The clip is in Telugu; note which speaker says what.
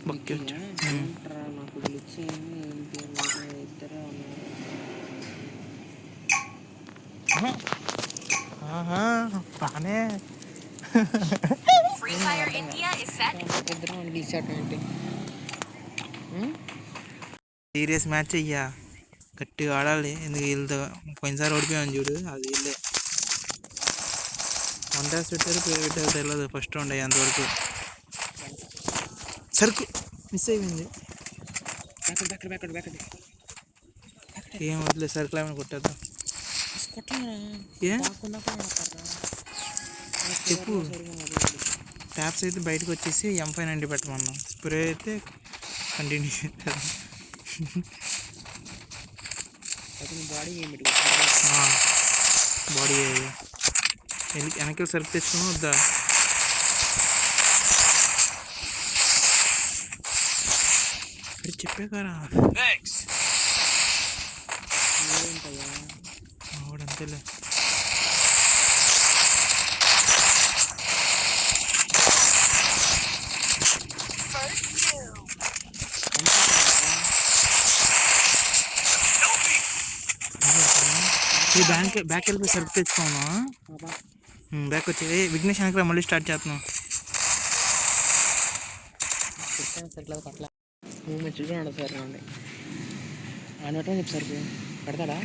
Speaker 1: బొక్కి వచ్చా
Speaker 2: నాకు పిలిచి ఇద్దరు
Speaker 1: బానే
Speaker 2: ఇద్దరు గెలిచాడు ఏంటి
Speaker 1: సీరియస్ మ్యాచ్ అయ్యా, గట్టిగా ఆడాలి. ఎందుకు వీళ్ళతో పోయినసారి ఓడిపోయాను చూడు, అది వీళ్ళే. వన్ డాష్ పెట్టారు, పేరు పెట్టారు తెలియదు. ఫస్ట్ రౌండ్ అయ్యి అంతవరకు సరుకు మిస్ అయిపోయింది. ఏం వదిలేదు, సరుకులు ఏమైనా కొట్టేద్దాం. చెప్పు. ట్యాప్స్ అయితే బయటకు వచ్చేసి M590 పెట్టమన్నాం. స్ప్రే అయితే కంటిన్యూ చేస్తారు. బాడీ వెనకాల సరుకు తెచ్చుకున్నా వద్దా? చెప్పే కారా ఆవిడంతేలే. ఈ బ్యాక్ వెళ్ళిపోయి సరుకు తెచ్చుకోను. బ్యాక్ వచ్చి విఘ్నేష్ వెనక మళ్ళీ స్టార్ట్ చేస్తున్నాం.
Speaker 2: మూమెంట్ చూడండి సార్ అండి ఆయన చెప్పు సార్ పెడతాడా